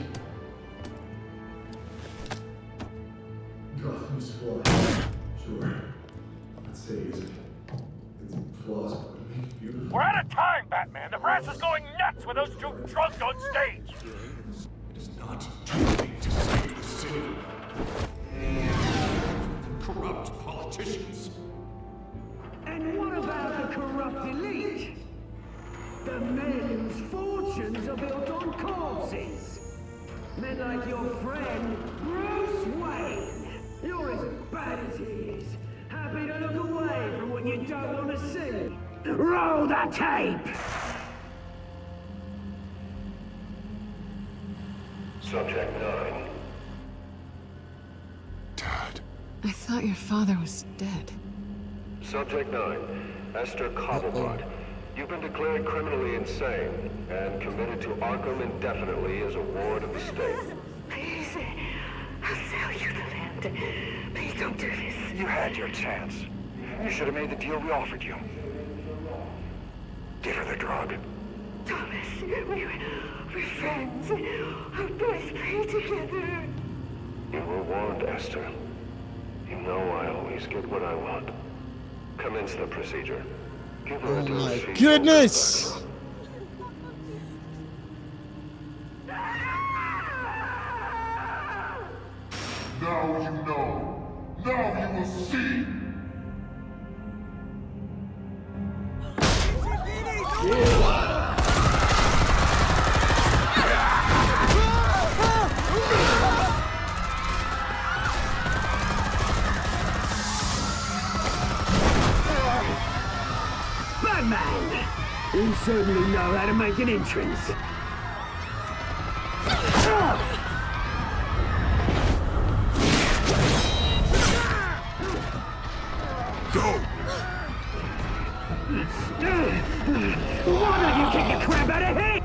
Gotham's flawed. Sure. Let's say it's plausible. Beautiful. We're out of time, Batman. The brass is going nuts with those two drunks on stage. It is not too late to save the city. Corrupt politicians. And what about the corrupt elite? The men whose fortunes are built on corpses. Men like your friend, Bruce Wayne. You're as bad as he is. Happy to look away from what you don't want to see. Roll the tape! Subject 9. I thought your father was dead. Subject 9, Esther Cobblepot. You've been declared criminally insane and committed to Arkham indefinitely as a ward of the state. Please, I'll sell you the land. Please don't do this. You had your chance. You should have made the deal we offered you. Give her the drug. Thomas, we're friends. Our boys play together. You were warned, Esther. You know I always get what I want. Commence the procedure. Give her a dose. My goodness! Now you know. Now you will see. Batman! You certainly know how to make an entrance. Go! Why don't you kick the crap out of him?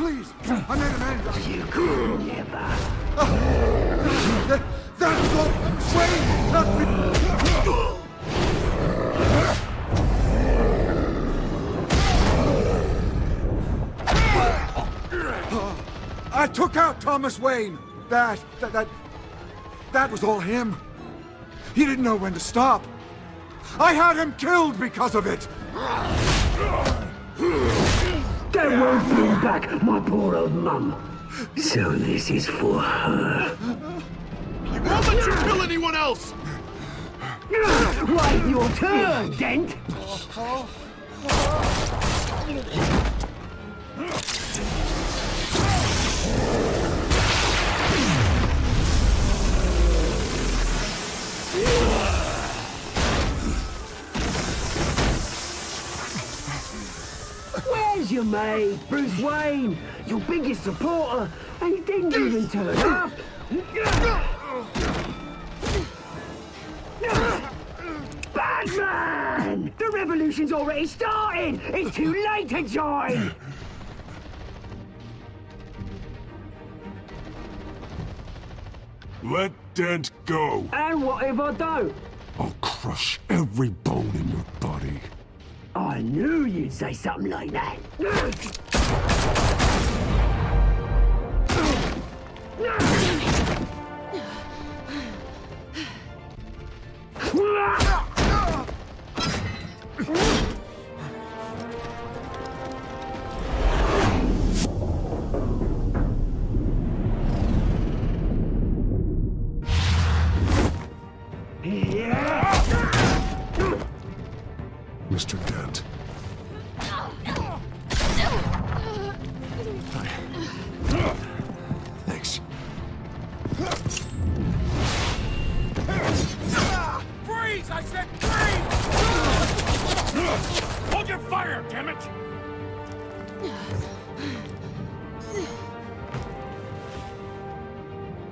please! I made an end! You could never. That was all Wayne! Not me! I took out Thomas Wayne! That was all him. He didn't know when to stop. I had him killed because of it! That won't bring back my poor old mum. So this is for her. I won't let you kill anyone else! Wait your turn, Dent! Where's your mate, Bruce Wayne? Your biggest supporter, and he didn't even turn up. Batman! The revolution's already started! It's too late to join! Let Dent go. And what if I don't? I'll crush every bone in your body. I knew you'd say something like that. Mr. Dent. Thanks. Freeze! I said freeze! Hold your fire, damn it!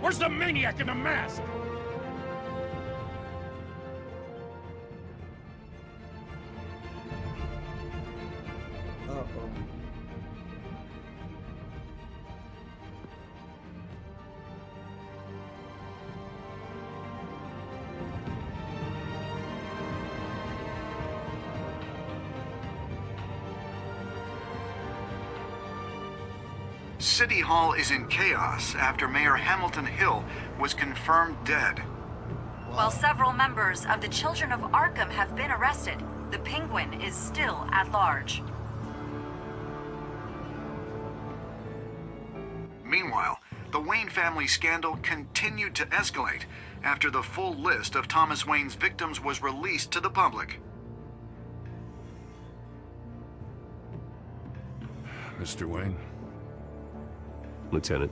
Where's the maniac in the mask? City Hall is in chaos after Mayor Hamilton Hill was confirmed dead. While several members of the Children of Arkham have been arrested, the Penguin is still at large. Meanwhile, the Wayne family scandal continued to escalate after the full list of Thomas Wayne's victims was released to the public. Mr. Wayne? Lieutenant.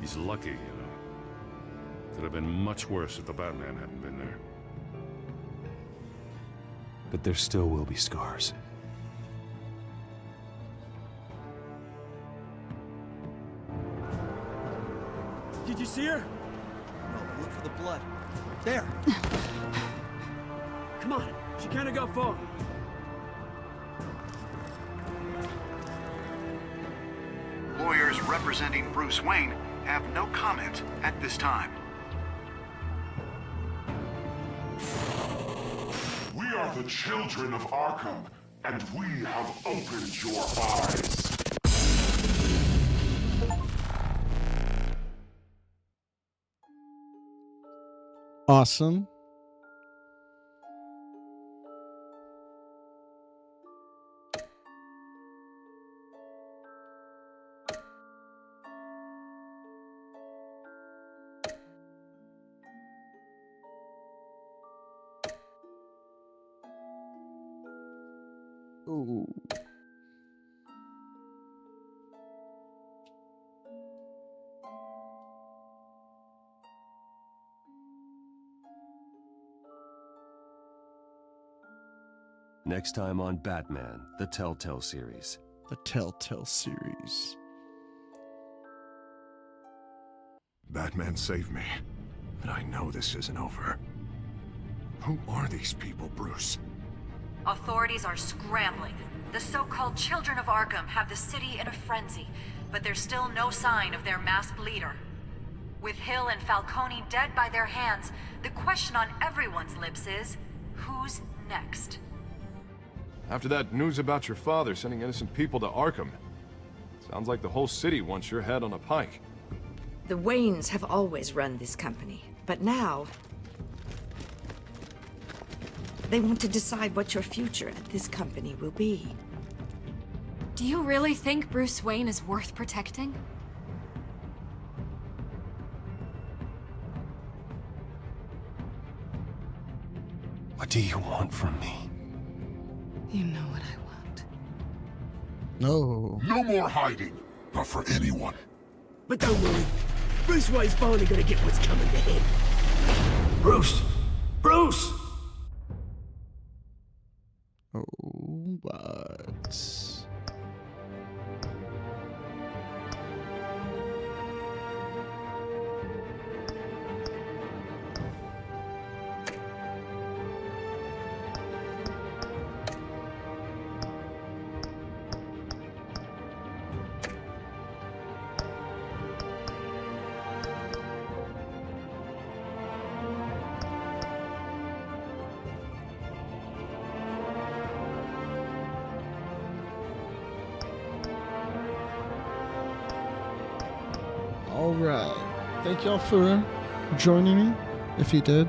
He's lucky, you know. Could have been much worse if the Batman hadn't been there. But there still will be scars. Did you see her? No, but look for the blood. There. Come on, she can't go far. Lawyers representing Bruce Wayne have no comment at this time. We are the children of Arkham, and we have opened your eyes. Awesome. Ooh. Next time on Batman, the Telltale Series. The Telltale Series. Batman saved me, but I know this isn't over. Who are these people, Bruce? Authorities are scrambling. The so-called Children of Arkham have the city in a frenzy, but there's still no sign of their masked leader. With Hill and Falcone dead by their hands, the question on everyone's lips is, who's next? After that news about your father sending innocent people to Arkham, sounds like the whole city wants your head on a pike. The Waynes have always run this company, but now they want to decide what your future at this company will be. Do you really think Bruce Wayne is worth protecting? What do you want from me? You know what I want. No. No more hiding, not for anyone. But don't worry, Bruce Wayne's finally gonna get what's coming to him. Bruce! Bruce! Oh, but... Alright. Thank y'all for joining me, if you did.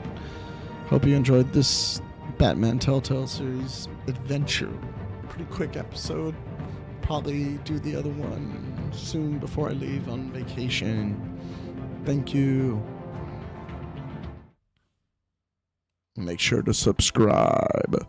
Hope you enjoyed this Batman Telltale Series adventure. Pretty quick episode. Probably do the other one soon before I leave on vacation. Thank you. Make sure to subscribe.